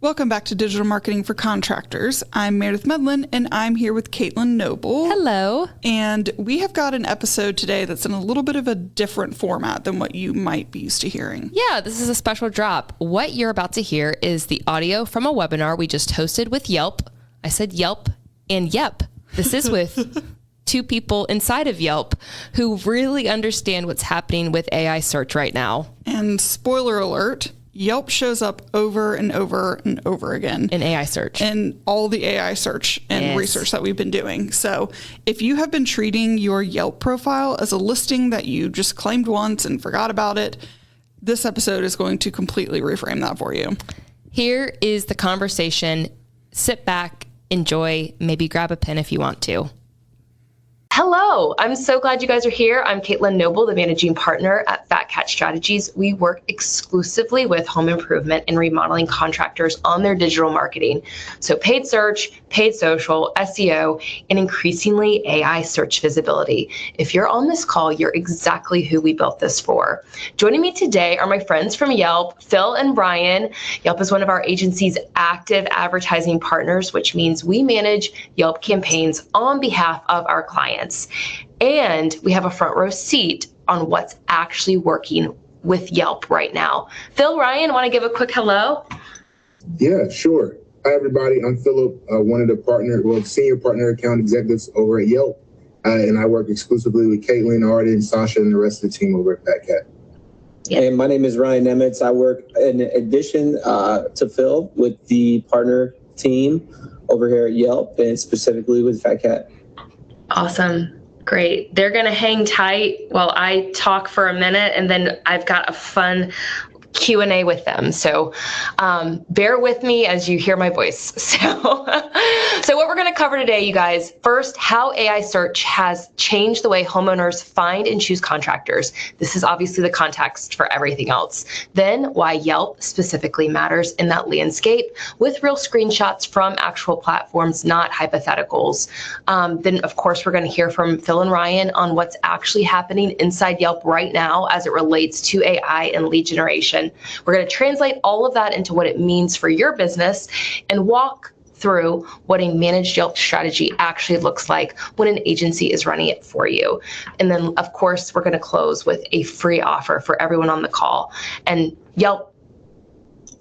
Welcome back to Digital Marketing for Contractors. I'm Meredith Medlin, and I'm here with Caitlyn Noble. Hello. And we have got an episode today that's in a little bit of a different format than what you might be used to hearing. Yeah, this is a special drop. What you're about to hear is the audio from a webinar we just hosted with Yelp. I said Yelp and Yep. This is with two people inside of Yelp who really understand what's happening with AI search right now. And spoiler alert, Yelp shows up over and over and over again. In AI search. In all the AI search and research that we've been doing. So if you have been treating your Yelp profile as a listing that you just claimed once and forgot about it, this episode is going to completely reframe that for you. Here is the conversation. Sit back, enjoy, maybe grab a pen if you want to. Hello, I'm so glad you guys are here. I'm Caitlyn Noble, the managing partner at Fat Cat Strategies. We work exclusively with home improvement and remodeling contractors on their digital marketing. So paid search, paid social, SEO, and increasingly AI search visibility. If you're on this call, you're exactly who we built this for. Joining me today are my friends from Yelp, Phil and Brian. Yelp is one of our agency's active advertising partners, which means we manage Yelp campaigns on behalf of our clients. And we have a front row seat on what's actually working with Yelp right now. Phil, Ryan, want to give a quick hello? Yeah, sure. Hi, everybody. I'm Philip, one of the senior partner account executives over at Yelp. And I work exclusively with Caitlyn, Arden, Sasha, and the rest of the team over at Fat Cat. Yeah. And my name is Ryan Nemitz. I work in addition to Phil with the partner team over here at Yelp and specifically with Fat Cat. Awesome. Great. They're going to hang tight while I talk for a minute, and then I've got a fun Q&A with them. So bear with me as you hear my voice. So what we're going to cover today, you guys, first, how AI search has changed the way homeowners find and choose contractors. This is obviously the context for everything else. Then why Yelp specifically matters in that landscape with real screenshots from actual platforms, not hypotheticals. Then, of course, we're going to hear from Phil and Ryan on what's actually happening inside Yelp right now as it relates to AI and lead generation. We're going to translate all of that into what it means for your business and walk through what a managed Yelp strategy actually looks like when an agency is running it for you. And then, of course, we're going to close with a free offer for everyone on the call. And Yelp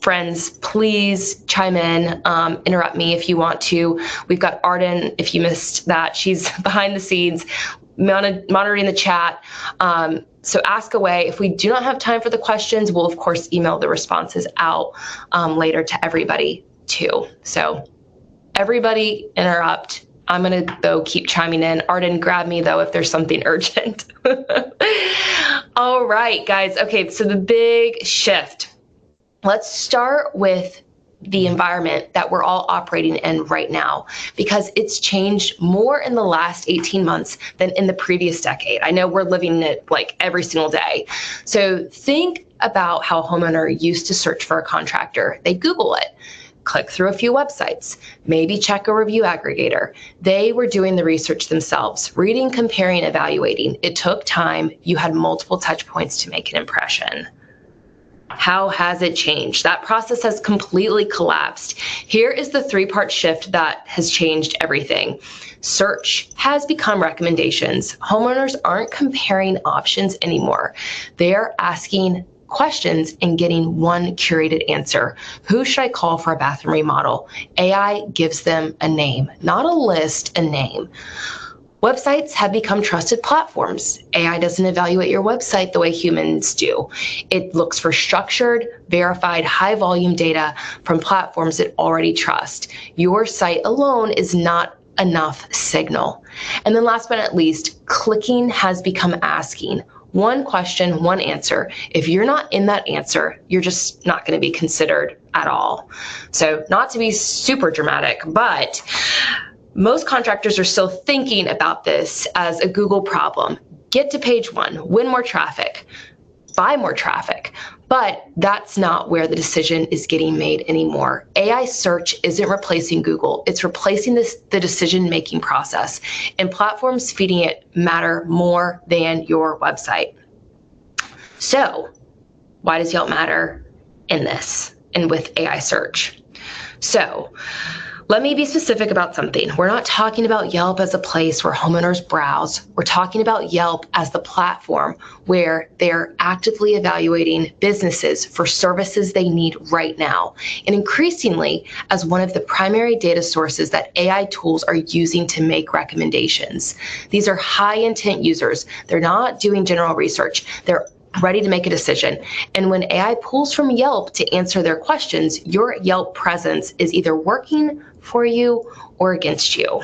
friends, please chime in, interrupt me if you want to. We've got Arden, if you missed that. She's behind the scenes, monitoring the chat. So ask away. If we do not have time for the questions, we'll, of course, email the responses out later to everybody, too. So everybody interrupt. I'm going to, though, keep chiming in. Arden, grab me, though, if there's something urgent. All right, guys. Okay, so the big shift. Let's start with the environment that we're all operating in right now, because it's changed more in the last 18 months than in the previous decade. I know we're living it like every single day. So think about how a homeowner used to search for a contractor. They Google it, click through a few websites, maybe check a review aggregator. They were doing the research themselves, reading, comparing, evaluating. It took time. You had multiple touch points to make an impression. How has it changed? That process has completely collapsed. Here is the three-part shift that has changed everything. Search has become recommendations. Homeowners aren't comparing options anymore. They are asking questions and getting one curated answer. Who should I call for a bathroom remodel? AI gives them a name, not a list, a name. Websites have become trusted platforms. AI doesn't evaluate your website the way humans do. It looks for structured, verified, high-volume data from platforms it already trusts. Your site alone is not enough signal. And then last but not least, clicking has become asking. One question, one answer. If you're not in that answer, you're just not going to be considered at all. So not to be super dramatic, but most contractors are still thinking about this as a Google problem. Get to page one, win more traffic, buy more traffic. But that's not where the decision is getting made anymore. AI search isn't replacing Google. It's replacing the decision-making process. And platforms feeding it matter more than your website. So why does Yelp matter in this and with AI search? So let me be specific about something. We're not talking about Yelp as a place where homeowners browse. We're talking about Yelp as the platform where they're actively evaluating businesses for services they need right now, and increasingly as one of the primary data sources that AI tools are using to make recommendations. These are high intent users. They're not doing general research. They're ready to make a decision. And when AI pulls from Yelp to answer their questions, your Yelp presence is either working for you or against you.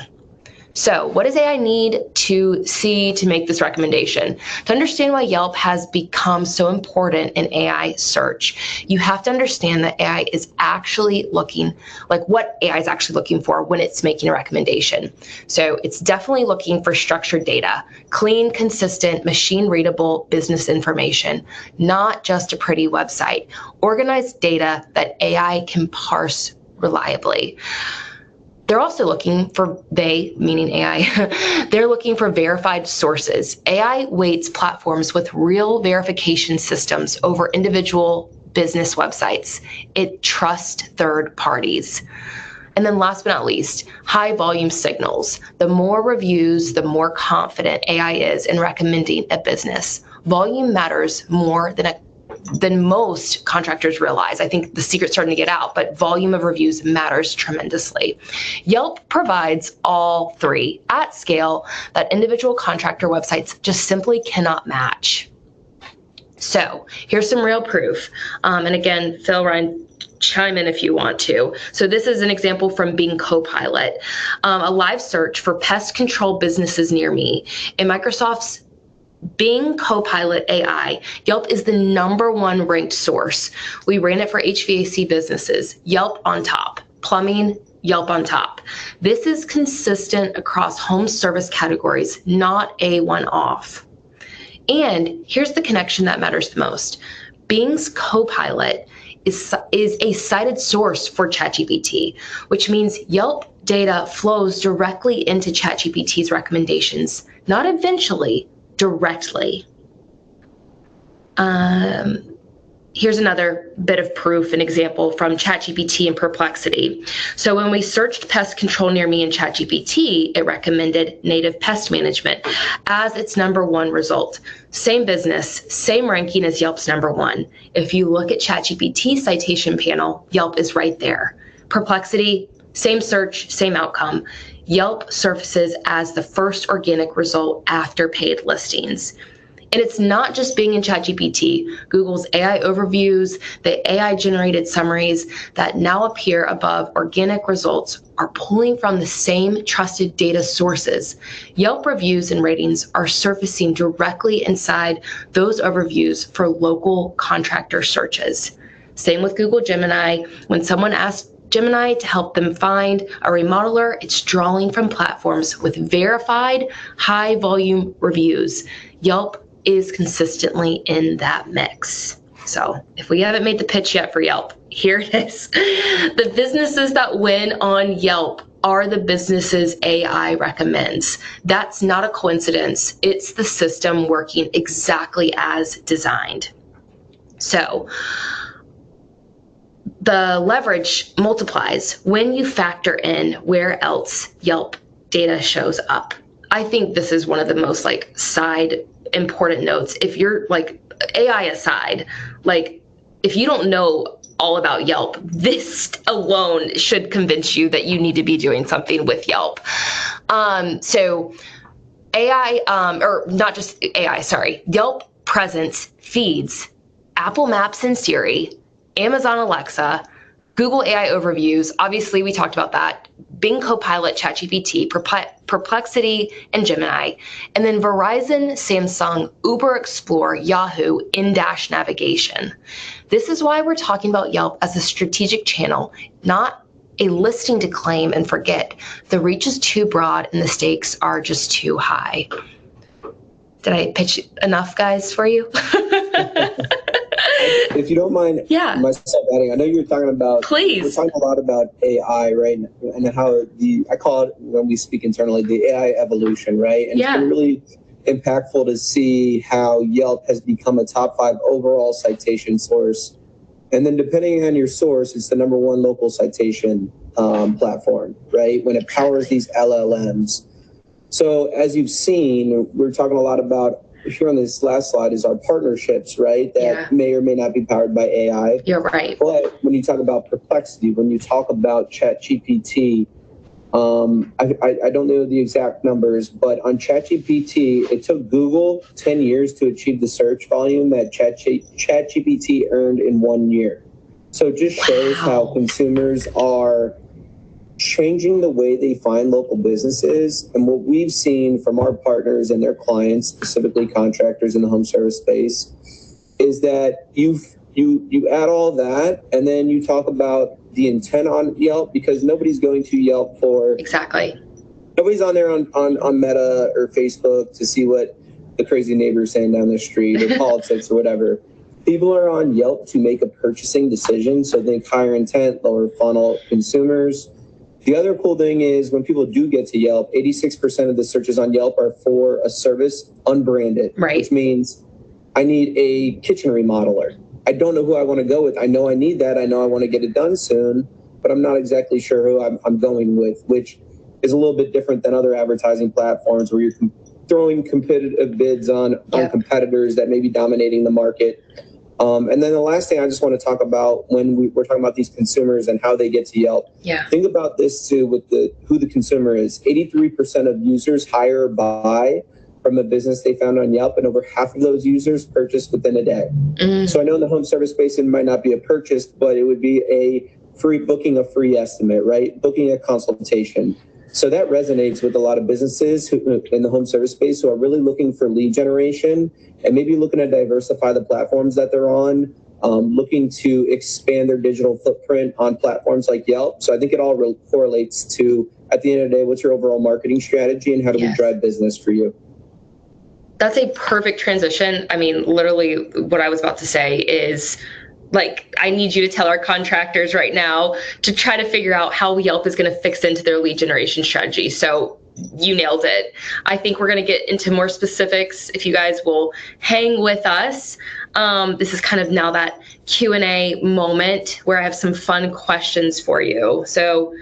So what does AI need to see to make this recommendation? To understand why Yelp has become so important in AI search, you have to understand that AI is actually looking, like what AI is actually looking for when it's making a recommendation. So it's definitely looking for structured data, clean, consistent, machine-readable business information, not just a pretty website, organized data that AI can parse reliably. They're also looking for, they, meaning AI, they're looking for verified sources. AI weights platforms with real verification systems over individual business websites. It trusts third parties. And then last but not least, high volume signals. The more reviews, the more confident AI is in recommending a business. Volume matters more than most contractors realize. I think the secret's starting to get out, but volume of reviews matters tremendously. Yelp provides all three at scale that individual contractor websites just simply cannot match. So here's some real proof. And again, Phil, Ryan, chime in if you want to. So this is an example from Bing Copilot, a live search for pest control businesses near me. In Microsoft's Bing Copilot AI, Yelp is the #1 ranked source. We ran it for HVAC businesses. Yelp on top. Plumbing, Yelp on top. This is consistent across home service categories, not a one-off. And here's the connection that matters the most. Bing's Copilot is a cited source for ChatGPT, which means Yelp data flows directly into ChatGPT's recommendations, not eventually, directly. Here's another bit of proof, an example from ChatGPT and Perplexity. So when we searched pest control near me in ChatGPT, it recommended native pest management as its #1 result. Same business, same ranking as Yelp's #1. If you look at ChatGPT's citation panel, Yelp is right there. Perplexity, same search, same outcome. Yelp surfaces as the first organic result after paid listings. And it's not just Bing and ChatGPT. Google's AI overviews, the AI generated summaries that now appear above organic results are pulling from the same trusted data sources. Yelp reviews and ratings are surfacing directly inside those overviews for local contractor searches. Same with Google Gemini. When someone asks Gemini to help them find a remodeler, it's drawing from platforms with verified high volume reviews. Yelp is consistently in that mix. So if we haven't made the pitch yet for Yelp, here it is. The businesses that win on Yelp are the businesses AI recommends. That's not a coincidence. It's the system working exactly as designed. So the leverage multiplies when you factor in where else Yelp data shows up. I think this is one of the most side important notes. If you're AI aside, if you don't know all about Yelp, this alone should convince you that you need to be doing something with Yelp. So AI, or not just AI, sorry, Yelp presence feeds Apple Maps and Siri, Amazon Alexa, Google AI overviews, obviously we talked about that, Bing Copilot, ChatGPT, Perplexity, and Gemini, and then Verizon, Samsung, Uber Explore, Yahoo, in-dash navigation. This is why we're talking about Yelp as a strategic channel, not a listing to claim and forget. The reach is too broad and the stakes are just too high. Did I pitch enough, guys, for you? If you don't mind, myself adding, I know you're talking about, please. We're talking a lot about AI, right? And how I call it, when we speak internally, the AI evolution, right? And it's been really impactful to see how Yelp has become a top 5 overall citation source And then depending on your source, it's the number one local citation platform, right? When it powers these LLMs. So as you've seen, we're talking a lot about, here on this last slide, is our partnerships, right? That may or may not be powered by AI. You're right. But when you talk about Perplexity, when you talk about ChatGPT, I don't know the exact numbers, but on ChatGPT, it took Google 10 years to achieve the search volume that ChatGPT earned in 1 year. So it just shows how consumers are changing the way they find local businesses. And what we've seen from our partners and their clients, specifically contractors in the home service space, is that you add all that, and then you talk about the intent on Yelp, because nobody's going to Yelp for nobody's on there on Meta or Facebook to see what the crazy neighbor's saying down the street or politics or whatever. People are on Yelp to make a purchasing decision. So think higher intent, lower funnel consumers. The other cool thing is when people do get to Yelp, 86% of the searches on Yelp are for a service unbranded, which means I need a kitchen remodeler. I don't know who I want to go with. I know I need that. I know I want to get it done soon, but I'm not exactly sure who I'm going with, which is a little bit different than other advertising platforms where you're throwing competitive bids on competitors that may be dominating the market. And then the last thing I just want to talk about when we're talking about these consumers and how they get to Yelp. Think about this too with who the consumer is. 83% of users hire or buy from a business they found on Yelp, and over half of those users purchase within a day. So I know in the home service space, it might not be a purchase, but it would be a free estimate, right? Booking a consultation. So that resonates with a lot of businesses who, in the home service space, who are really looking for lead generation and maybe looking to diversify the platforms that they're on, looking to expand their digital footprint on platforms like Yelp. So I think it all correlates to, at the end of the day, what's your overall marketing strategy and how do we drive business for you? That's a perfect transition. I mean, literally what I was about to say is, like, I need you to tell our contractors right now to try to figure out how Yelp is going to fix into their lead generation strategy. So you nailed it. I think we're going to get into more specifics if you guys will hang with us. This is kind of now that Q&A moment where I have some fun questions for you. So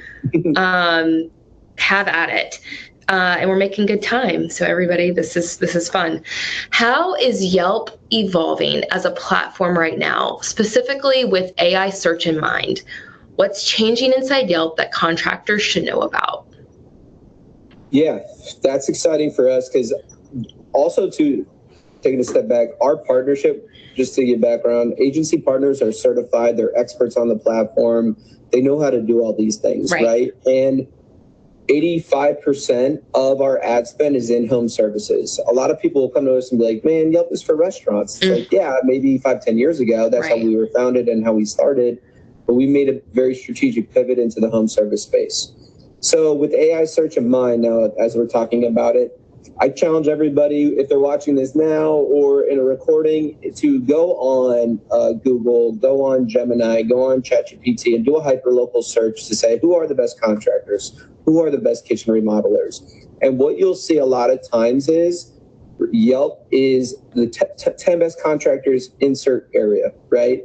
have at it. And we're making good time. So everybody, this is fun. How is Yelp evolving as a platform right now, specifically with AI search in mind? What's changing inside Yelp that contractors should know about? Yeah, that's exciting for us because also to taking a step back, our partnership, just to give background, agency partners are certified. They're experts on the platform. They know how to do all these things, right? And 85% of our ad spend is in home services. A lot of people will come to us and be like, man, Yelp is for restaurants. It's like, yeah, maybe 5-10 years ago, that's how we were founded and how we started. But we made a very strategic pivot into the home service space. So with AI search in mind now, as we're talking about it, I challenge everybody, if they're watching this now or in a recording, to go on Google, go on Gemini, go on ChatGPT, and do a hyperlocal search to say, who are the best contractors? Who are the best kitchen remodelers? And what you'll see a lot of times is Yelp is the 10 best contractors insert area, right?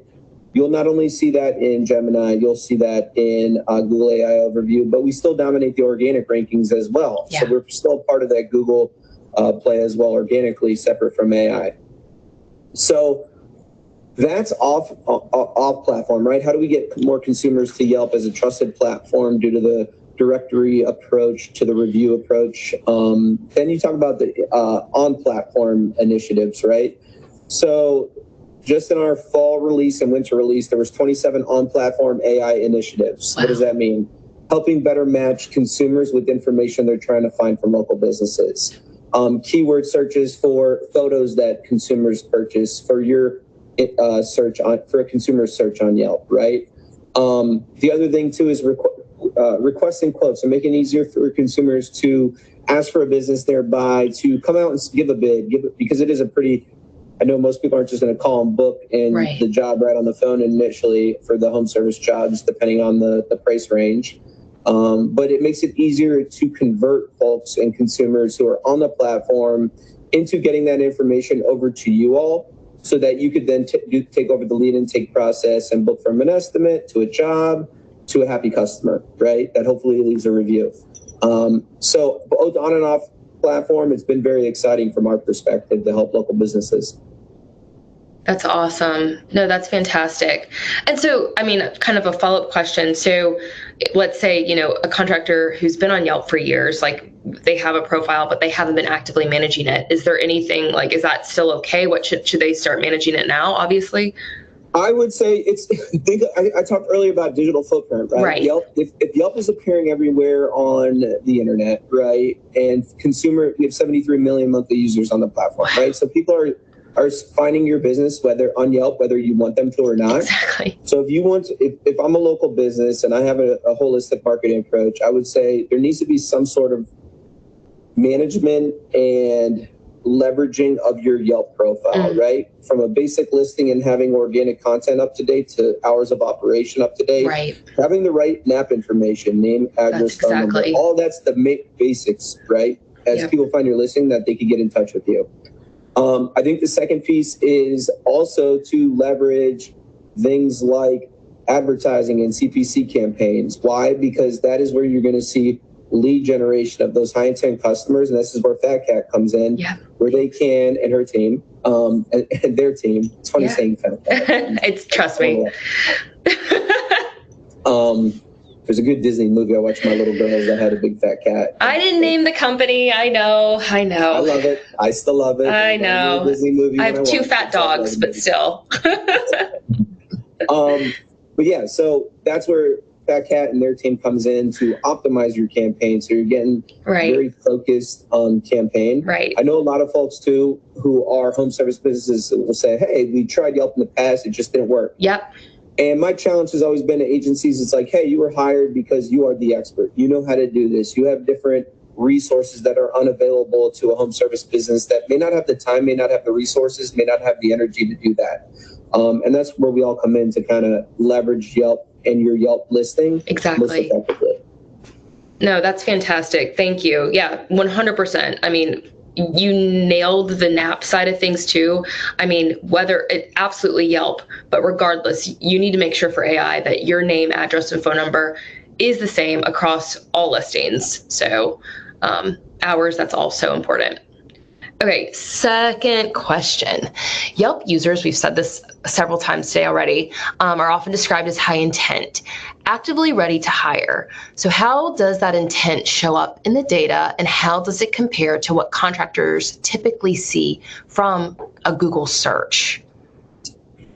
You'll not only see that in Gemini, you'll see that in Google AI Overview, but we still dominate the organic rankings as well. So we're still part of that Google play as well, organically, separate from AI. So that's off platform, right? How do we get more consumers to Yelp as a trusted platform due to the directory approach, to the review approach? Then you talk about the on-platform initiatives, right? So just in our fall release and winter release, there was 27 on-platform AI initiatives. What does that mean? Helping better match consumers with information they're trying to find from local businesses. Keyword searches for photos that consumers purchase for your search on, for a consumer search on Yelp, right? The other thing too is requesting quotes and making it easier for consumers to ask for a business nearby, to come out and give a bid, because it is a pretty, I know most people aren't just going to call and book in the job right on the phone initially for the home service jobs, depending on the price range. But it makes it easier to convert folks and consumers who are on the platform into getting that information over to you all so that you could then take over the lead intake process and book from an estimate to a job to a happy customer, right? That hopefully leaves a review. So both on and off platform, it's been very exciting from our perspective to help local businesses. That's awesome. No, that's fantastic. And so, I mean, kind of a follow-up question. So let's say, a contractor who's been on Yelp for years, like they have a profile, but they haven't been actively managing it. Is there anything is that still okay? What should they start managing it now, obviously? I would say I talked earlier about digital footprint, right? Right. Yelp, if Yelp is appearing everywhere on the internet, right? And we have 73 million monthly users on the platform, right? So people are finding your business, whether on Yelp, whether you want them to or not. Exactly. So if I'm a local business and I have a holistic marketing approach, I would say there needs to be some sort of management and leveraging of your Yelp profile, right? From a basic listing and having organic content up to date to hours of operation up to date. Right. Having the right NAP information, name, address, phone number, all that's the basics, right? As people find your listing, that they can get in touch with you. I think the second piece is also to leverage things like advertising and CPC campaigns. Why? Because that is where you're going to see lead generation of those high intent customers. And this is where Fat Cat comes in, where they can, and her team, and their team. It's funny saying Fat Cat. Trust me. There's a good Disney movie I watched my little girls that had a big fat cat. I didn't name the company. I know. I love it. I still love it. I know. Disney movie I have 2 fat dogs, but still. But yeah, so that's where Fat Cat and their team comes in to optimize your campaign. So you're getting very focused on campaign. Right. I know a lot of folks too who are home service businesses will say, hey, we tried Yelp in the past. It just didn't work. Yep. And my challenge has always been to agencies. It's like, hey, you were hired because you are the expert. You know how to do this. You have different resources that are unavailable to a home service business that may not have the time, may not have the resources, may not have the energy to do that. And that's where we all come in to kind of leverage Yelp and your Yelp listing most effectively. No, that's fantastic. Thank you. Yeah, 100%. I mean, you nailed the NAP side of things too. I mean, whether it absolutely Yelp, but regardless, you need to make sure for AI that your name, address, and phone number is the same across all listings. So hours, that's also important. Okay, second question. Yelp users, we've said this several times today already, are often described as high intent, actively ready to hire. So how does that intent show up in the data, and how does it compare to what contractors typically see from a Google search?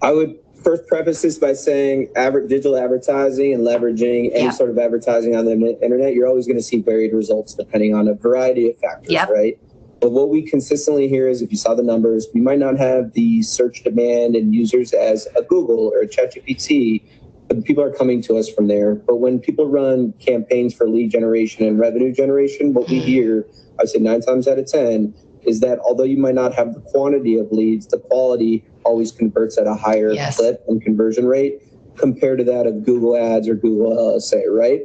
I would first preface this by saying digital advertising and leveraging any sort of advertising on the internet, you're always going to see varied results depending on a variety of factors, right? But what we consistently hear is, if you saw the numbers, we might not have the search demand and users as a Google or a ChatGPT, but people are coming to us from there. But when people run campaigns for lead generation and revenue generation, what we hear, I would say 9 times out of 10, is that although you might not have the quantity of leads, the quality always converts at a higher clip and conversion rate compared to that of Google Ads or Google LSA, right?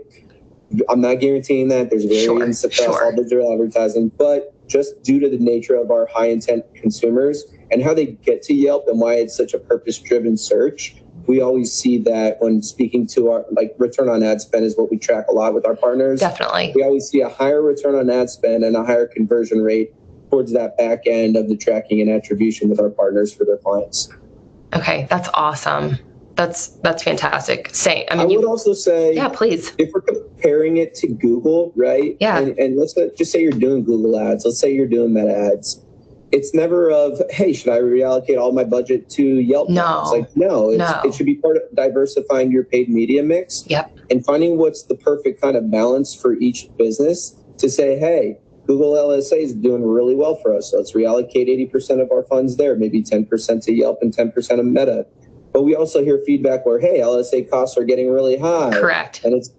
I'm not guaranteeing that. There's variance across all digital advertising, but just due to the nature of our high intent consumers and how they get to Yelp and why it's such a purpose driven search, we always see that when speaking to our return on ad spend is what we track a lot with our partners. Definitely. We always see a higher return on ad spend and a higher conversion rate towards that back end of the tracking and attribution with our partners for their clients. Okay, that's awesome. That's fantastic. I would also say, please. If we're comparing it to Google, right? Yeah. And let's just say you're doing Google ads. Let's say you're doing Meta ads. It's never of, hey, should I reallocate all my budget to Yelp? No. It's like, no. It should be part of diversifying your paid media mix. Yep. And finding what's the perfect kind of balance for each business to say, hey, Google LSA is doing really well for us. So let's reallocate 80% of our funds there, maybe 10% to Yelp and 10% of Meta. But we also hear feedback where, hey, LSA costs are getting really high. Correct. And it's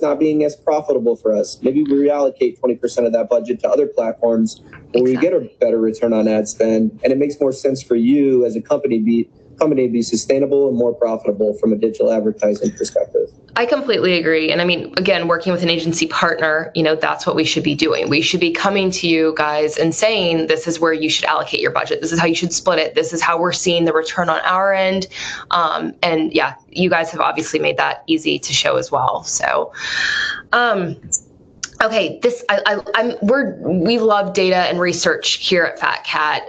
not being as profitable for us. Maybe we reallocate 20% of that budget to other platforms where we get a better return on ad spend. And it makes more sense for you as a company company to be sustainable and more profitable from a digital advertising perspective. I completely agree. And I mean, again, working with an agency partner, that's what we should be doing. We should be coming to you guys and saying, this is where you should allocate your budget. This is how you should split it. This is how we're seeing the return on our end. And yeah, you guys have obviously made that easy to show as well. So, okay, we love data and research here at Fat Cat.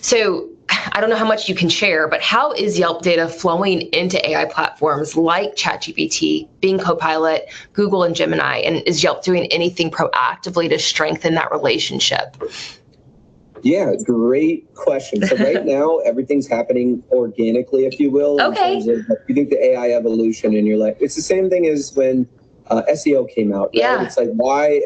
So I don't know how much you can share, but how is Yelp data flowing into AI platforms like ChatGPT, Bing Copilot, Google, and Gemini? And is Yelp doing anything proactively to strengthen that relationship? Yeah, great question. So right now, everything's happening organically, if you will. Okay. In terms of, you think the AI evolution, and you're like, it's the same thing as when SEO came out. Right? Yeah. It's like, why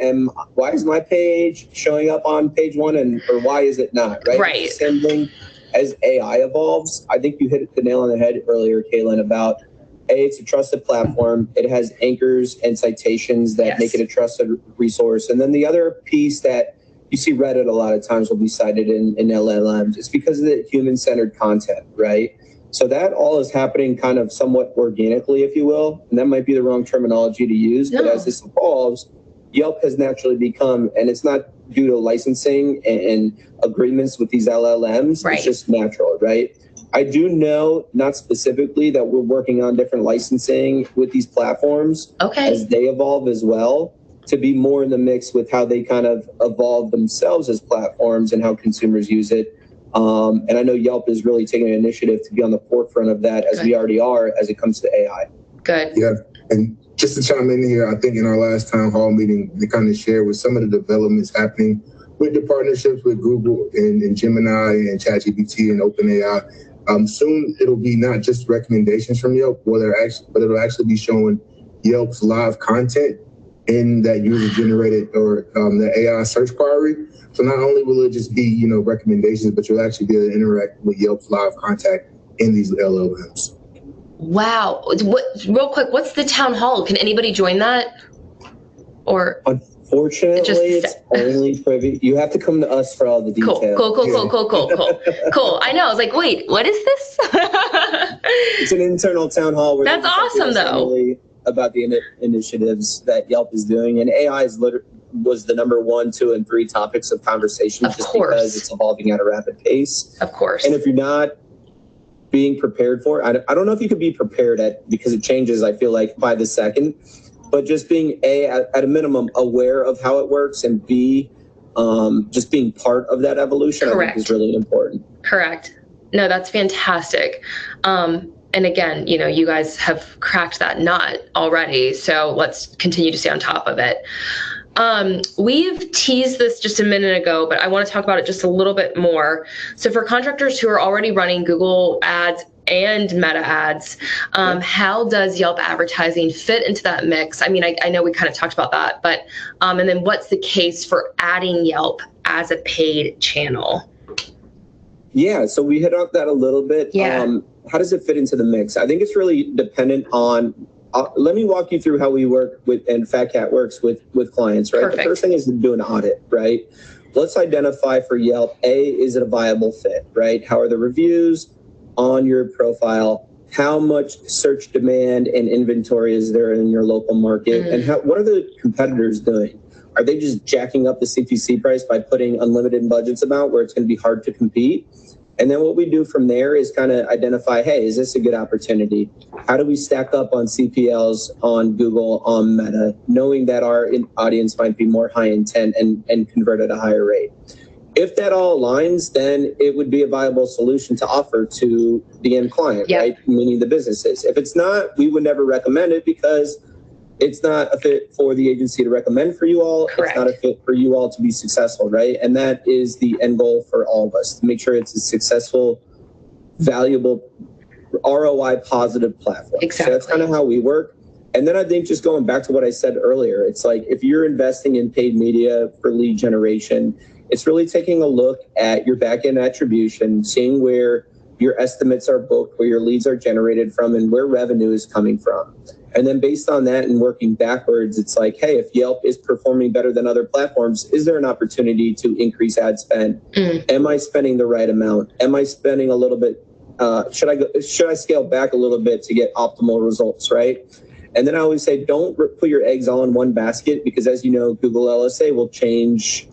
is my page showing up on page one, or why is it not? Right. Right. It's the same thing as AI evolves. I think you hit the nail on the head earlier, Caitlyn, about it's a trusted platform. It has anchors and citations that make it a trusted resource. And then the other piece that you see Reddit a lot of times will be cited in LLMs. It's because of the human-centered content, right? So that all is happening kind of somewhat organically, if you will. And that might be the wrong terminology to use, but as this evolves, Yelp has naturally become, and it's not due to licensing and agreements with these LLMs, it's just natural, right? I do know, not specifically, that we're working on different licensing with these platforms as they evolve as well, to be more in the mix with how they kind of evolve themselves as platforms and how consumers use it. And I know Yelp is really taking an initiative to be on the forefront of that, as we already are, as it comes to AI. Good. Yeah, and just to chime in here, I think in our last town hall meeting, they kind of shared with some of the developments happening with the partnerships with Google and Gemini and ChatGPT and OpenAI. Soon it'll be not just recommendations from Yelp, but it'll actually be showing Yelp's live content in that user-generated or the AI search query. So not only will it just be, recommendations, but you'll actually be able to interact with Yelp's live contact in these LLMs. Wow. Real quick, what's the town hall? Can anybody join that? Or unfortunately, it's only privy. You have to come to us for all the details. Cool. I know. I was like, wait, what is this? It's an internal town hall. Where that's awesome, though. About the initiatives that Yelp is doing, and AI was the number 1, 2, and 3 topics of conversation, because it's evolving at a rapid pace. Of course. And if you're not being prepared for it, I don't know if you could be prepared because it changes, I feel like, by the second, but just being at a minimum aware of how it works, and B, just being part of that evolution, I think is really important. Correct. No, that's fantastic. And again, you guys have cracked that nut already, so let's continue to stay on top of it. We've teased this just a minute ago, but I want to talk about it just a little bit more. So for contractors who are already running Google ads and Meta ads, how does Yelp advertising fit into that mix? I mean, I know we kind of talked about that, but and then what's the case for adding Yelp as a paid channel? Yeah, so we hit on that a little bit. Yeah. How does it fit into the mix? I think it's really dependent on, let me walk you through how we work with, and Fat Cat works with clients, right? Perfect. The first thing is to do an audit, right? Let's identify for Yelp, is it a viable fit, right? How are the reviews on your profile? How much search demand and inventory is there in your local market? And what are the competitors doing? Are they just jacking up the CPC price by putting unlimited budgets about where it's going to be hard to compete? And then what we do from there is kind of identify, hey, is this a good opportunity? How do we stack up on CPLs, on Google, on Meta, knowing that our audience might be more high intent and convert at a higher rate? If that all aligns, then it would be a viable solution to offer to the end client, right? Meaning the businesses. If it's not, we would never recommend it, because it's not a fit for the agency to recommend for you all. Correct. It's not a fit for you all to be successful, right? And that is the end goal for all of us, to make sure it's a successful, valuable, ROI positive platform. Exactly. So that's kind of how we work. And then I think, just going back to what I said earlier, it's like, if you're investing in paid media for lead generation, it's really taking a look at your back-end attribution, seeing where your estimates are booked, where your leads are generated from, and where revenue is coming from. And then based on that and working backwards, it's like, hey, if Yelp is performing better than other platforms, is there an opportunity to increase ad spend? Am I spending the right amount? Am I spending a little bit should I scale back a little bit to get optimal results, right? And then I always say, don't put your eggs all in one basket, because as you know, Google LSA will change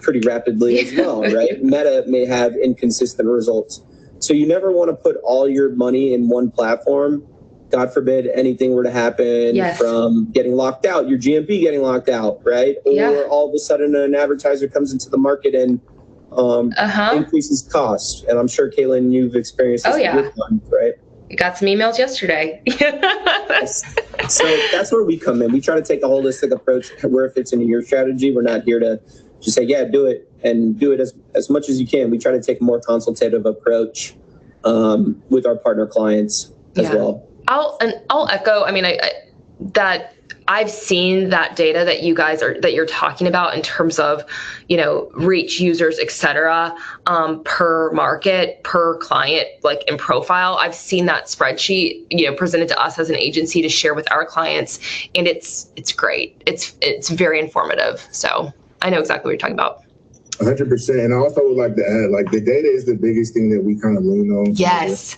pretty rapidly as well, right? Meta may have inconsistent results. So you never want to put all your money in one platform. God forbid anything were to happen from getting locked out, your GMP getting locked out, right? Or all of a sudden an advertiser comes into the market and increases costs. And I'm sure, Caitlyn, you've experienced this with one, right? I got some emails yesterday. So that's where we come in. We try to take a holistic approach where it fits into your strategy. We're not here to just say, yeah, do it, and do it as much as you can. We try to take a more consultative approach with our partner clients as well. I'll echo. I mean, that I've seen that data that you're talking about in terms of, reach, users, et cetera, per market, per client, like in profile. I've seen that spreadsheet, presented to us as an agency to share with our clients, and it's great. It's very informative. So I know exactly what you're talking about. 100%. And I also would like to add, like, the data is the biggest thing that we kind of lean on. Yes.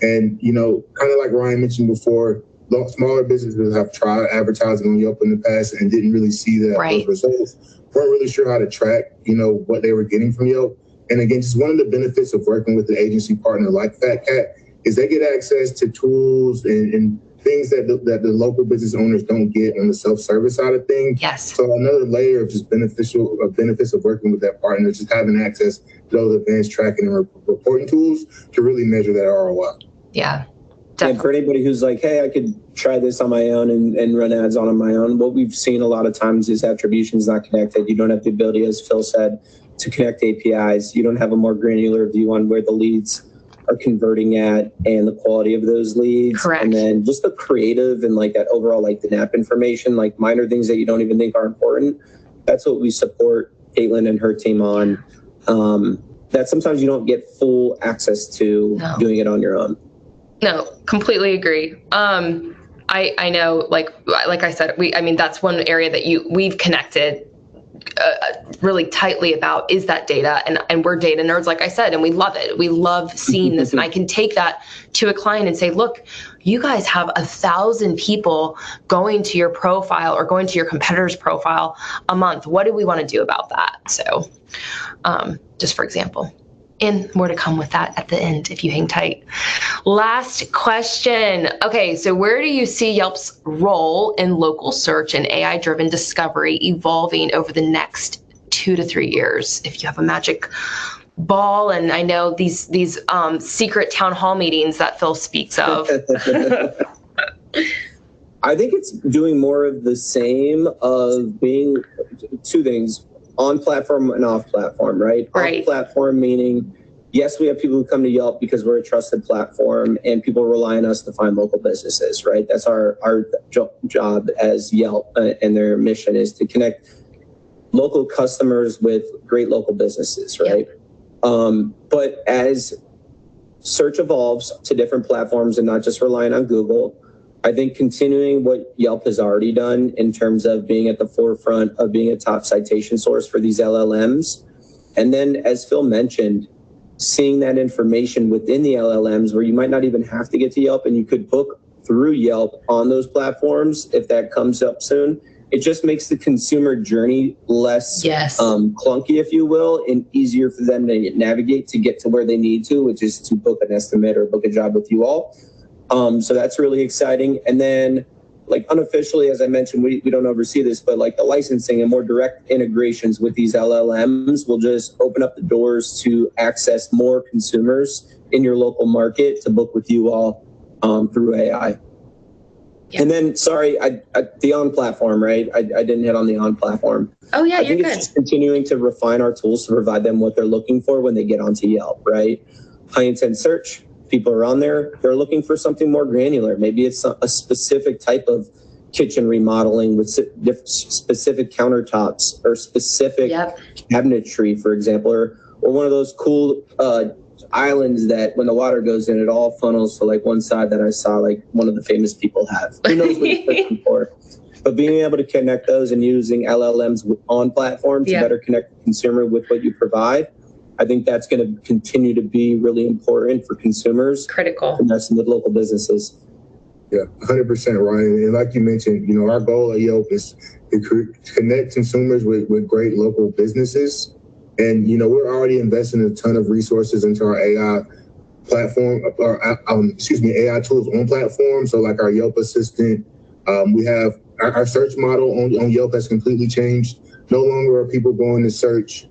And, kind of like Ryan mentioned before, smaller businesses have tried advertising on Yelp in the past and didn't really see that those results. Weren't really sure how to track, what they were getting from Yelp. And again, just one of the benefits of working with an agency partner like Fat Cat is they get access to tools and things that the local business owners don't get on the self-service side of things. Yes. So another layer of just benefits of working with that partner is just having access to those advanced tracking and reporting tools to really measure that ROI. Yeah. Definitely. And for anybody who's like, hey, I could try this on my own and run ads on my own, what we've seen a lot of times is attribution's not connected. You don't have the ability, as Phil said, to connect APIs. You don't have a more granular view on where the leads are converting at and the quality of those leads. Correct. And then just the creative and like that overall, like the NAP information, like minor things that you don't even think are important. That's what we support Caitlyn and her team on. That sometimes you don't get full access to doing it on your own. No, completely agree. I know, like I said, that's one area that we've connected really tightly about, is that data, and we're data nerds, like I said, and we love it. We love seeing this, and I can take that to a client and say, look, you guys have 1,000 people going to your profile or going to your competitor's profile a month. What do we want to do about that? So, just for example. And more to come with that at the end if you hang tight. Last question. Okay, so where do you see Yelp's role in local search and AI-driven discovery evolving over the next 2 to 3 years? If you have a magic ball, and I know these secret town hall meetings that Phil speaks of. I think it's doing more of the same, of being two things. On platform and off platform, right? Right. Off platform meaning, yes, we have people who come to Yelp because we're a trusted platform and people rely on us to find local businesses, right? That's our job as Yelp, and their mission is to connect local customers with great local businesses, right? Yep. But as search evolves to different platforms and not just relying on Google, I think continuing what Yelp has already done in terms of being at the forefront of being a top citation source for these LLMs. And then, as Phil mentioned, seeing that information within the LLMs where you might not even have to get to Yelp and you could book through Yelp on those platforms if that comes up soon. It just makes the consumer journey less clunky, if you will, and easier for them to navigate to get to where they need to, which is to book an estimate or book a job with you all. So that's really exciting. And then, like, unofficially, as I mentioned, we don't oversee this, but like the licensing and more direct integrations with these LLMs will just open up the doors to access more consumers in your local market to book with you all through AI. Yeah. And then, sorry, the on platform, right? I didn't hit on the on platform. Oh yeah, I think it's just continuing to refine our tools to provide them what they're looking for when they get onto Yelp, right? High intent search. People are on there, they're looking for something more granular. Maybe it's a specific type of kitchen remodeling with specific countertops or specific cabinetry, for example, or one of those cool islands that when the water goes in, it all funnels to like one side that I saw like one of the famous people have. Who knows what you're looking for? But being able to connect those and using LLMs on platform to better connect the consumer with what you provide, I think that's going to continue to be really important for consumers. Critical. And that's in the local businesses. Yeah, 100%, Ryan. And like you mentioned, our goal at Yelp is to connect consumers with great local businesses. And, we're already investing a ton of resources into our AI platform, AI tools on platform. So like our Yelp Assistant, we have our search model on Yelp has completely changed. No longer are people going to search,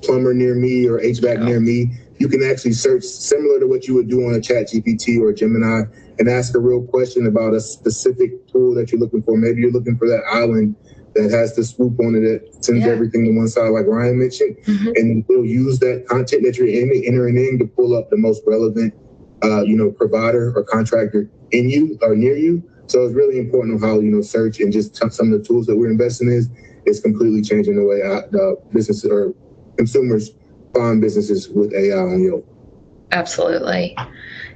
plumber near me or HVAC near me. You can actually search similar to what you would do on a ChatGPT or a Gemini and ask a real question about a specific tool that you're looking for. Maybe you're looking for that island that has the swoop on it that sends everything to one side, like Ryan mentioned, and you'll use that content that you're entering in to pull up the most relevant, provider or contractor in you or near you. So it's really important how, search and just some of the tools that we're investing in is completely changing the way businesses or consumers find businesses with AI on Yelp. Absolutely.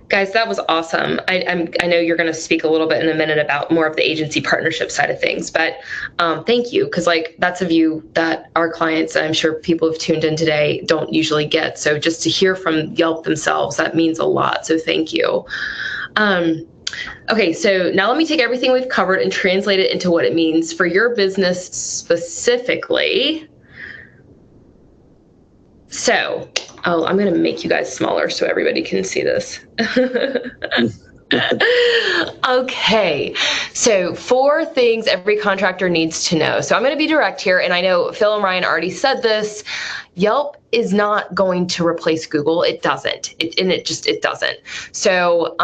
Guys, that was awesome. I know you're going to speak a little bit in a minute about more of the agency partnership side of things, but thank you, because that's a view that our clients, I'm sure people who've tuned in today, don't usually get. So just to hear from Yelp themselves, that means a lot. So thank you. Okay, so now let me take everything we've covered and translate it into what it means for your business specifically. So, I'm going to make you guys smaller so everybody can see this. Okay, so 4 things every contractor needs to know. So I'm going to be direct here, and I know Phil and Ryan already said this. Yelp is not going to replace Google. It doesn't. It doesn't. So,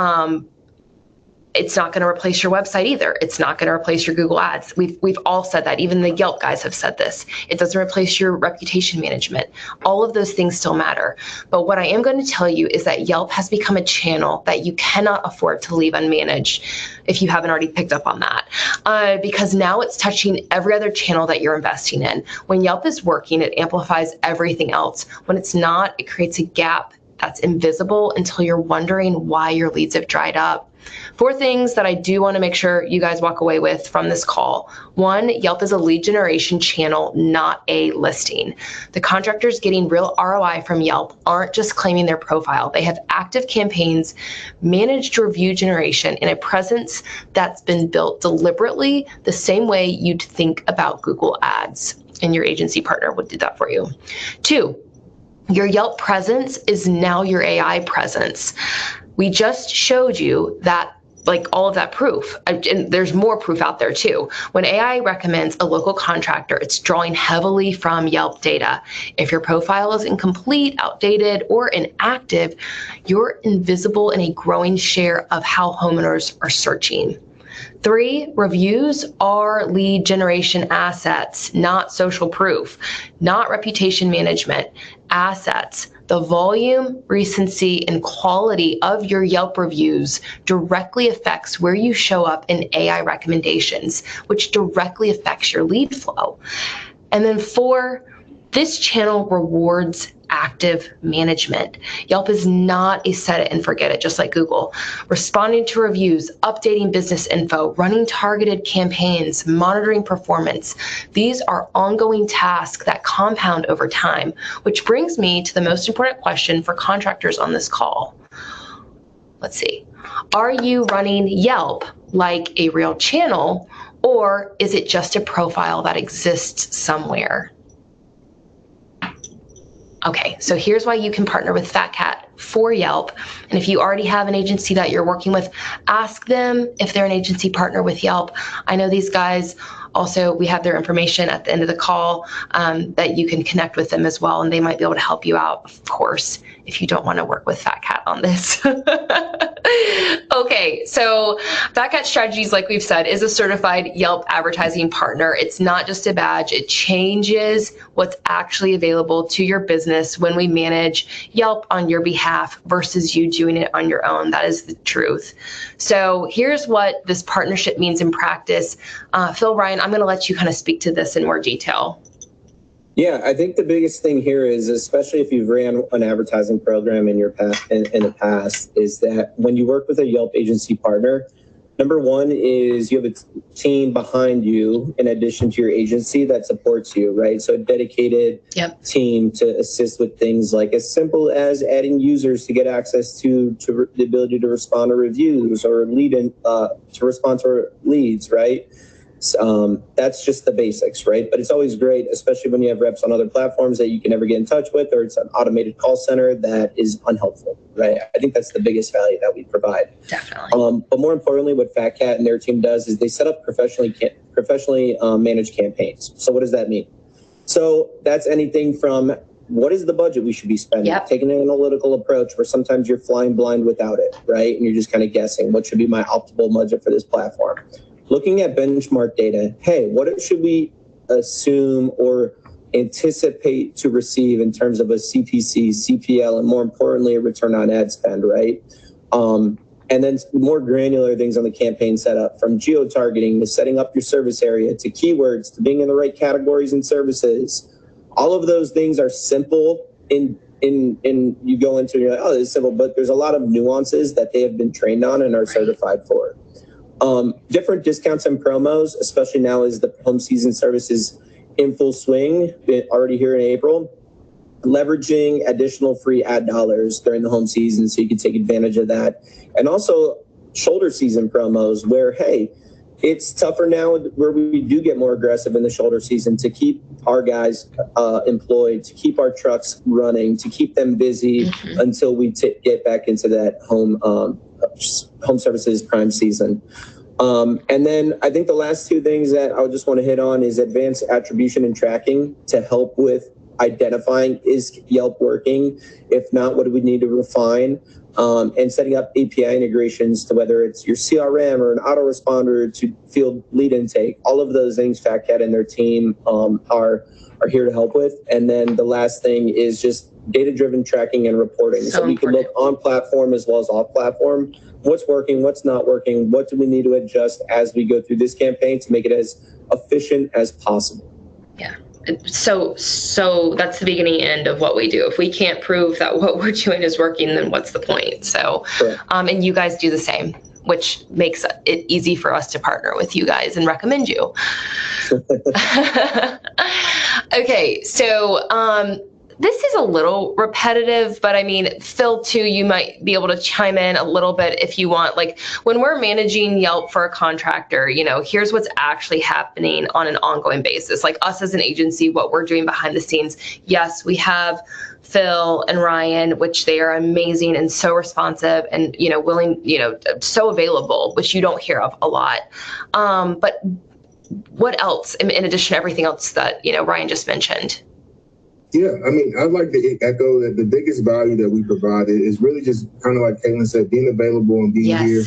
it's not going to replace your website either. It's not going to replace your Google ads. We've all said that. Even the Yelp guys have said this. It doesn't replace your reputation management. All of those things still matter. But what I am going to tell you is that Yelp has become a channel that you cannot afford to leave unmanaged if you haven't already picked up on that. Because now it's touching every other channel that you're investing in. When Yelp is working, it amplifies everything else. When it's not, it creates a gap that's invisible until you're wondering why your leads have dried up. 4 things that I do want to make sure you guys walk away with from this call. 1, Yelp is a lead generation channel, not a listing. The contractors getting real ROI from Yelp aren't just claiming their profile. They have active campaigns, managed review generation, and a presence that's been built deliberately the same way you'd think about Google Ads. And your agency partner would do that for you. 2, your Yelp presence is now your AI presence. We just showed you that, all of that proof. And there's more proof out there too. When AI recommends a local contractor, it's drawing heavily from Yelp data. If your profile is incomplete, outdated, or inactive, you're invisible in a growing share of how homeowners are searching. 3, reviews are lead generation assets, not social proof, not reputation management, assets. The volume, recency, and quality of your Yelp reviews directly affects where you show up in AI recommendations, which directly affects your lead flow. And then 4, this channel rewards active management. Yelp is not a set it and forget it, just like Google. Responding to reviews, updating business info, running targeted campaigns, monitoring performance. These are ongoing tasks that compound over time, which brings me to the most important question for contractors on this call. Let's see. Are you running Yelp like a real channel, or is it just a profile that exists somewhere? Okay, so here's why you can partner with Fat Cat for Yelp. And if you already have an agency that you're working with, ask them if they're an agency partner with Yelp. I know these guys also, we have their information at the end of the call that you can connect with them as well, and they might be able to help you out, of course, if you don't want to work with Fat Cat on this. Okay, so Fat Cat Strategies, like we've said, is a certified Yelp advertising partner. It's not just a badge. It changes what's actually available to your business when we manage Yelp on your behalf versus you doing it on your own. That is the truth. So here's what this partnership means in practice. Phil, Ryan, I'm going to let you kind of speak to this in more detail. Yeah, I think the biggest thing here is, especially if you've ran an advertising program in the past, is that when you work with a Yelp agency partner, Number one is you have a team behind you in addition to your agency that supports you, right? So a dedicated team to assist with things like as simple as adding users to get access to the ability to respond to reviews or to respond to leads, right? That's just the basics, right? But it's always great, especially when you have reps on other platforms that you can never get in touch with, or it's an automated call center that is unhelpful, right? I think that's the biggest value that we provide. Definitely. But more importantly, what Fat Cat and their team does is they set up professionally managed campaigns. So what does that mean? So that's anything from what is the budget we should be spending? Taking an analytical approach where sometimes you're flying blind without it, right? And you're just kind of guessing what should be my optimal budget for this platform. Looking at benchmark data, hey, what should we assume or anticipate to receive in terms of a CPC, CPL, and more importantly, a return on ad spend, right? And then more granular things on the campaign setup, from geo-targeting to setting up your service area to keywords to being in the right categories and services. All of those things are simple in you go into, you're like, oh, this is simple, but there's a lot of nuances that they have been trained on and are certified for. Different discounts and promos, especially now as the home season service is in full swing, already here in April, leveraging additional free ad dollars during the home season so you can take advantage of that. And also shoulder season promos where, hey, it's tougher now where we do get more aggressive in the shoulder season to keep our guys employed, to keep our trucks running, to keep them busy until we get back into that home services prime season. And then I think the last two things that I would just want to hit on is advanced attribution and tracking to help with identifying, is Yelp working? If not, what do we need to refine? And setting up API integrations to whether it's your CRM or an autoresponder to field lead intake. All of those things Fat Cat and their team are here to help with. And then the last thing is just data-driven tracking and reporting. So we can look on platform as well as off platform. What's working, what's not working, what do we need to adjust as we go through this campaign to make it as efficient as possible. Yeah. So that's the beginning end of what we do. If we can't prove that what we're doing is working, then what's the point? So, and you guys do the same, which makes it easy for us to partner with you guys and recommend you. Okay. So, this is a little repetitive, but I mean, Phil, too, you might be able to chime in a little bit if you want. Like when we're managing Yelp for a contractor, here's what's actually happening on an ongoing basis. Like us as an agency, what we're doing behind the scenes. Yes, we have Phil and Ryan, which they are amazing and so responsive and, willing, so available, which you don't hear of a lot. But what else in addition to everything else that, Ryan just mentioned? Yeah, I mean, I'd like to echo that the biggest value that we provide is really just kind of like Caitlyn said, being available and being here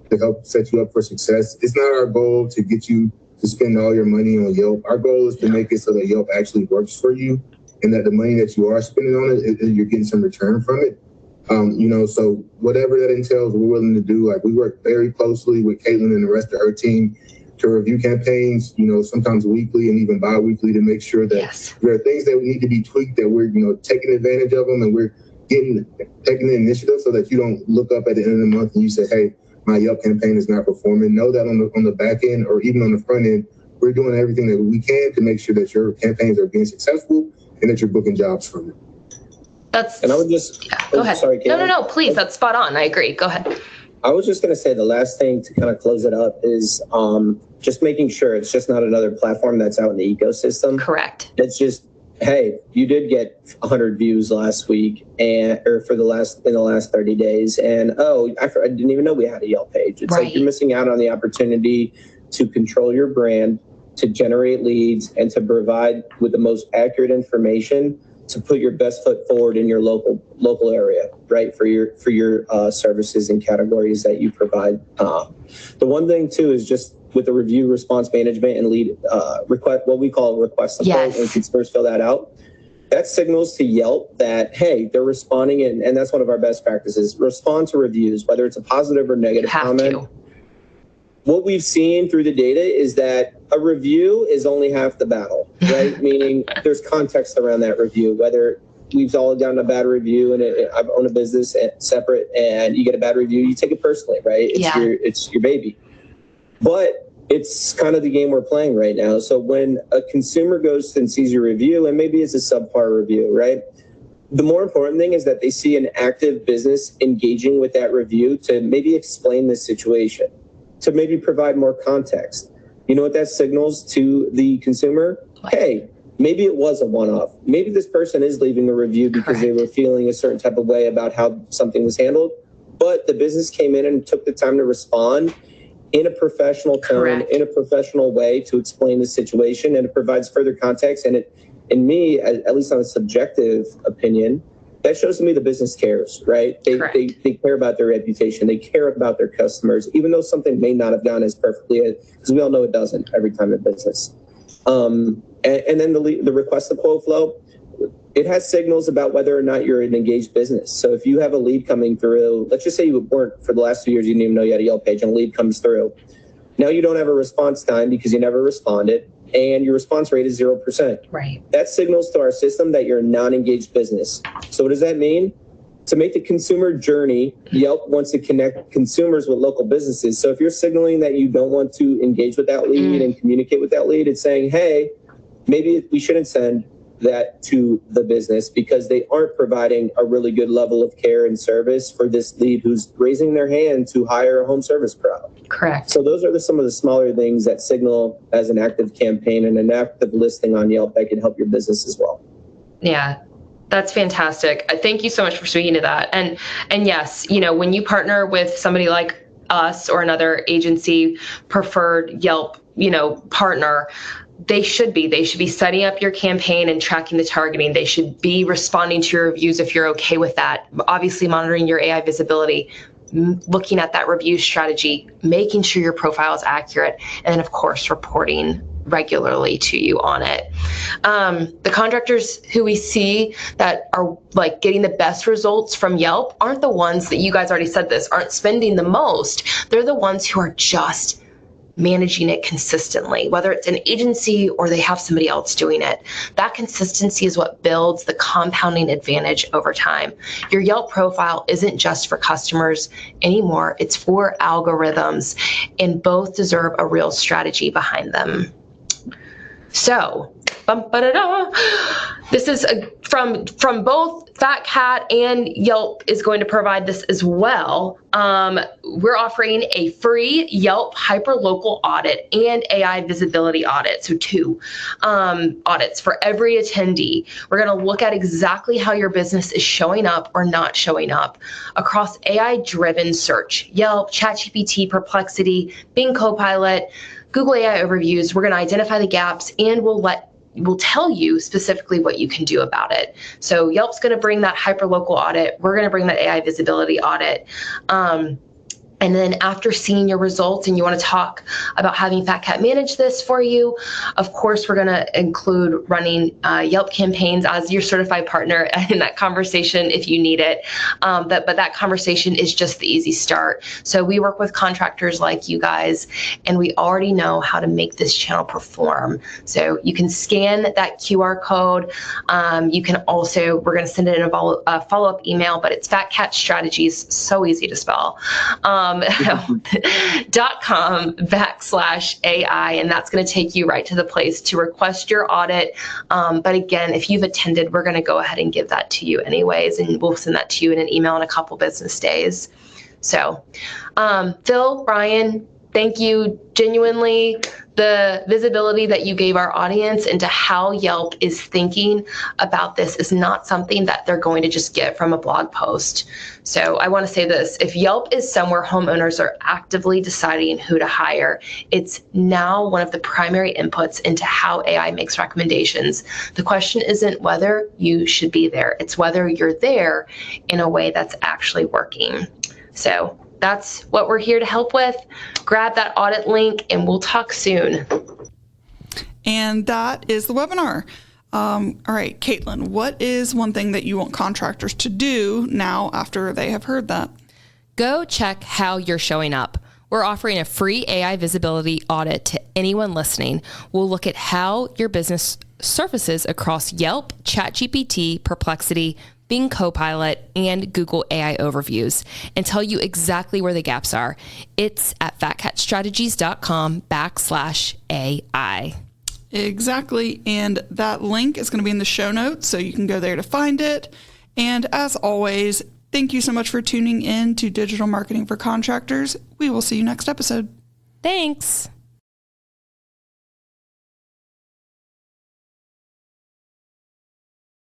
to help set you up for success. It's not our goal to get you to spend all your money on Yelp. Our goal is to make it so that Yelp actually works for you and that the money that you are spending on it, you're getting some return from it. So whatever that entails, we're willing to do. Like we work very closely with Caitlyn and the rest of her team to review campaigns, sometimes weekly and even bi-weekly to make sure that there are things that need to be tweaked, that we're, taking advantage of them and we're taking the initiative so that you don't look up at the end of the month and you say, hey, my Yelp campaign is not performing. Know that on the back end or even on the front end, we're doing everything that we can to make sure that your campaigns are being successful and that you're booking jobs from it. And I would just go ahead. Sorry, Caitlyn. No, please. That's spot on. I agree. Go ahead. I was just going to say the last thing to kind of close it up is just making sure it's just not another platform that's out in the ecosystem. Correct. It's just, hey, you did get 100 views last week in the last 30 days. And, I didn't even know we had a Yelp page. It's like you're missing out on the opportunity to control your brand, to generate leads, and to provide with the most accurate information to put your best foot forward in your local area, right? For your services and categories that you provide. The one thing too is just with the review response management and lead request, what we call request support, and consumers fill that out. That signals to Yelp that, hey, they're responding, and that's one of our best practices. Respond to reviews, whether it's a positive or negative comment. What we've seen through the data is that a review is only half the battle, right? Meaning there's context around that review, whether we've all gotten a bad review and I've owned a business separate and you get a bad review, you take it personally, right? It's your baby. But it's kind of the game we're playing right now. So when a consumer goes and sees your review, and maybe it's a subpar review, right? The more important thing is that they see an active business engaging with that review to maybe explain the situation, to maybe provide more context. You know what that signals to the consumer? Hey, maybe it was a one-off. Maybe this person is leaving a review because they were feeling a certain type of way about how something was handled, but the business came in and took the time to respond in a professional tone, in a professional way to explain the situation, and it provides further context. And it, in me, at least on a subjective opinion, that shows to me the business cares, right? They care about their reputation. They care about their customers, even though something may not have gone as perfectly, because we all know it doesn't every time in business. And then the request to quote flow, it has signals about whether or not you're an engaged business. So if you have a lead coming through, let's just say you weren't for the last 2 years, you didn't even know you had a Yelp page, and a lead comes through. Now you don't have a response time because you never responded, and your response rate is 0%. Right. That signals to our system that you're a non-engaged business. So what does that mean? To make the consumer journey, Yelp wants to connect consumers with local businesses. So if you're signaling that you don't want to engage with that lead and communicate with that lead, it's saying, hey, maybe we shouldn't send that to the business because they aren't providing a really good level of care and service for this lead who's raising their hand to hire a home service pro. Correct. So those are some of the smaller things that signal as an active campaign and an active listing on Yelp that can help your business as well. Yeah. That's fantastic. Thank you so much for speaking to that. And yes, you know, when you partner with somebody like us or another agency preferred Yelp, you know, partner, they should be setting up your campaign and tracking the targeting. They should be responding to your reviews if you're okay with that. Obviously monitoring your AI visibility, looking at that review strategy, making sure your profile is accurate, and then of course reporting regularly to you on it. The contractors who we see that are like getting the best results from Yelp aren't the ones that, you guys already said this, aren't spending the most. They're the ones who are just managing it consistently, whether it's an agency or they have somebody else doing it. That consistency is what builds the compounding advantage over time. Your Yelp profile isn't just for customers anymore, it's for algorithms, and both deserve a real strategy behind them. So, this is from both Fat Cat and Yelp is going to provide this as well. We're offering a free Yelp hyperlocal audit and AI visibility audit. So 2 audits for every attendee. We're going to look at exactly how your business is showing up or not showing up across AI-driven search, Yelp, ChatGPT, Perplexity, Bing Copilot, Google AI overviews. We're going to identify the gaps, and we'll tell you specifically what you can do about it. So Yelp's going to bring that hyperlocal audit. We're going to bring that AI visibility audit. And then after seeing your results and you want to talk about having Fat Cat manage this for you, of course, we're going to include running Yelp campaigns as your certified partner in that conversation if you need it. But that conversation is just the easy start. So we work with contractors like you guys, and we already know how to make this channel perform. So you can scan that QR code. You can also, we're going to send it in a follow-up email, but it's Fat Cat Strategies, so easy to spell. .com/AI, and that's going to take you right to the place to request your audit. But again, if you've attended, we're going to go ahead and give that to you anyways, and we'll send that to you in an email in a couple business days. So, Phil, Ryan, thank you genuinely. The visibility that you gave our audience into how Yelp is thinking about this is not something that they're going to just get from a blog post. So I want to say this, if Yelp is somewhere homeowners are actively deciding who to hire, it's now one of the primary inputs into how AI makes recommendations. The question isn't whether you should be there, it's whether you're there in a way that's actually working. So that's what we're here to help with. Grab that audit link and we'll talk soon. And that is the webinar. All right, Caitlyn, what is one thing that you want contractors to do now after they have heard that? Go check how you're showing up. We're offering a free AI visibility audit to anyone listening. We'll look at how your business surfaces across Yelp, ChatGPT, Perplexity, Bing Copilot, and Google AI overviews and tell you exactly where the gaps are. It's at fatcatstrategies.com/AI. Exactly. And that link is going to be in the show notes, so you can go there to find it. And as always, thank you so much for tuning in to Digital Marketing for Contractors. We will see you next episode. Thanks.